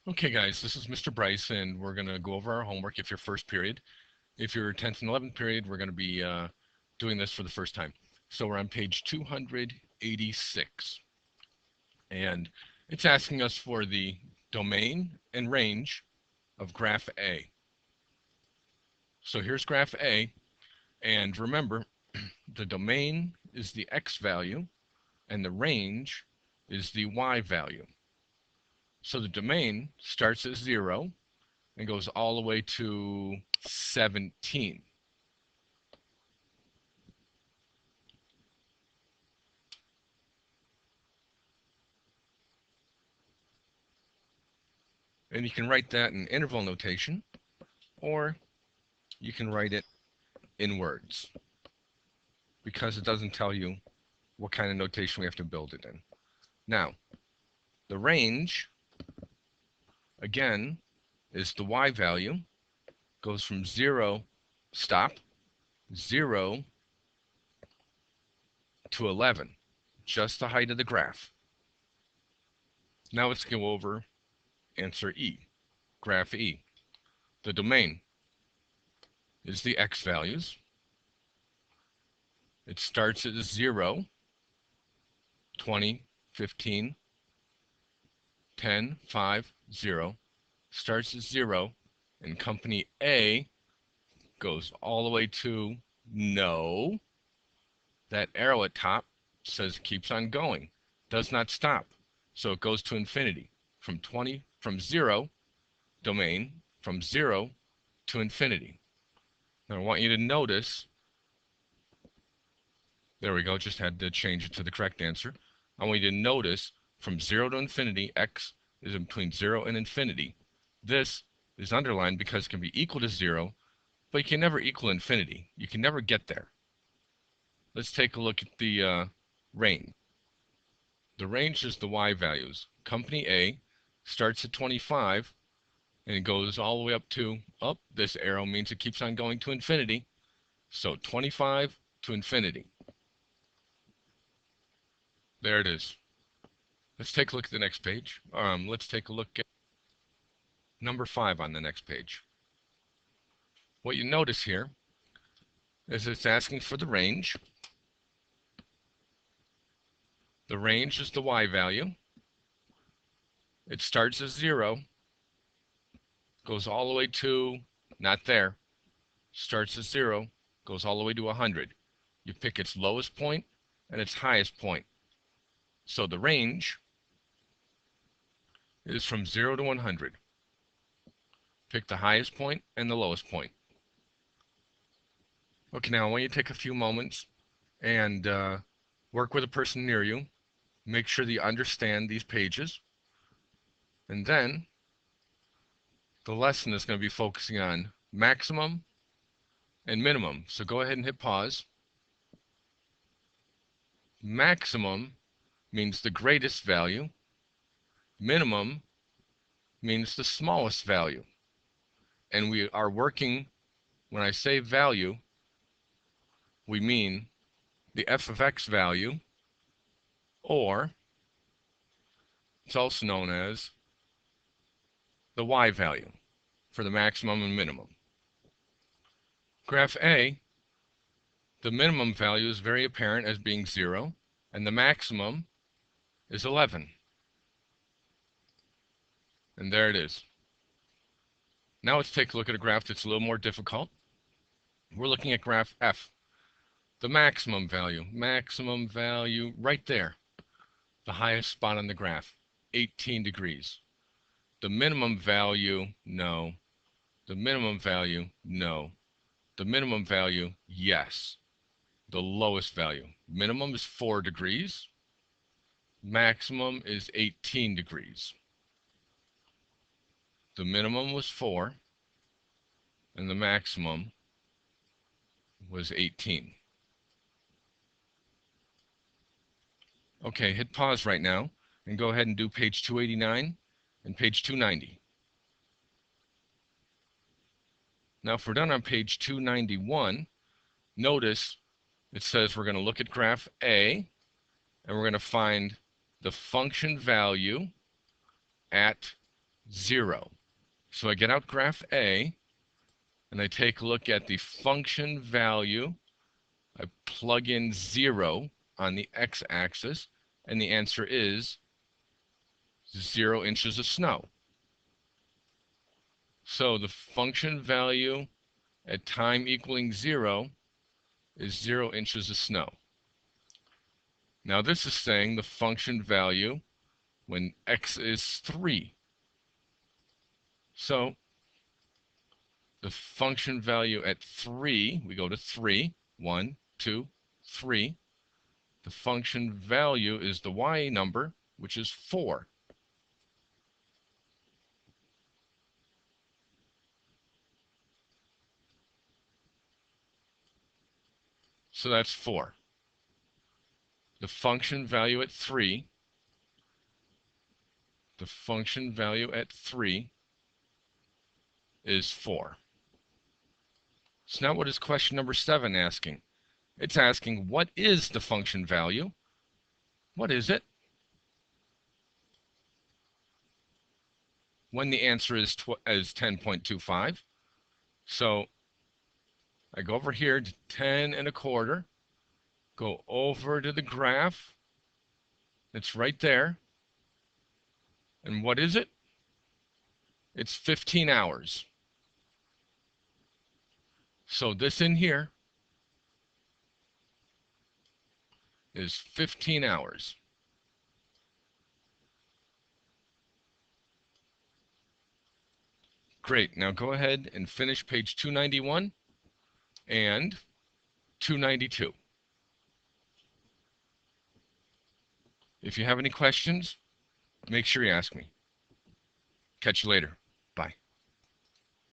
Okay guys, this is Mr. Bryce and we're going to go over our homework if you're first period. If you're 10th and 11th period, we're going to be doing this for the first time. So we're on page 286 and it's asking us for the domain and range of graph A. So here's graph A, and remember the domain is the X value and the range is the Y value. So the domain starts at 0 and goes all the way to 17. And you can write that in interval notation, or you can write it in words, because it doesn't tell you what kind of notation we have to build it in. Now, the range, again, is the Y value, goes from 0, stop, 0 to 11, just the height of the graph. Now let's go over answer E, graph E. The domain is the X values. It starts at 0, 20, 15, 10, 5, 0. Starts at 0, and company A goes all the way to no. That arrow at top says it keeps on going, does not stop. So it goes to infinity from 0 domain, from 0 to infinity. Now I want you to notice, there we go, just had to change it to the correct answer. I want you to notice from 0 to infinity, X is in between 0 and infinity. This is underlined because it can be equal to 0, but you can never equal infinity. You can never get there. Let's take a look at the range. The range is the Y values. Company A starts at 25 and it goes all the way up to, this arrow means it keeps on going to infinity. So 25 to infinity. There it is. Let's take a look at the next page. Let's take a look at number 5 on the next page. What you notice here is it's asking for the range. The range is the Y value. It starts as 0, goes all the way to, not there, starts at 0, goes all the way to 100. You pick its lowest point and its highest point. So the range is from 0 to 100. Pick the highest point and the lowest point. Okay, now I want you to take a few moments and work with a person near you. Make sure that you understand these pages. And then the lesson is going to be focusing on maximum and minimum. So go ahead and hit pause. Maximum means the greatest value. Minimum means the smallest value. And we are working, when I say value, we mean the f of x value, or it's also known as the y value for the maximum and minimum. Graph A, the minimum value is very apparent as being 0, and the maximum is 11. And there it is. Now let's take a look at a graph that's a little more difficult. We're looking at graph F. The maximum value right there, the highest spot on the graph, 18 degrees. The minimum value, no. The minimum value, no. The minimum value, yes. The lowest value. Minimum is 4 degrees. Maximum is 18 degrees. The minimum was 4, and the maximum was 18. Okay, hit pause right now and go ahead and do page 289 and page 290. Now if we're done on page 291, notice it says we're going to look at graph A and we're going to find the function value at 0. So I get out graph A, and I take a look at the function value. I plug in 0 on the x-axis, and the answer is 0 inches of snow. So the function value at time equaling 0 is 0 inches of snow. Now this is saying the function value when x is 3. So the function value at 3, we go to 3, 1, 2, 3. The function value is the y number, which is 4. So that's 4. The function value at 3, the function value at 3 is 4. So now what is question number 7 asking? It's asking, what is the function value? What is it? When the answer is 10.25. So I go over here to 10 and a quarter, go over to the graph. It's right there. And what is it? It's 15 hours. So this in here is 15 hours. Great. Now go ahead and finish page 291 and 292. If you have any questions, make sure you ask me. Catch you later. Bye.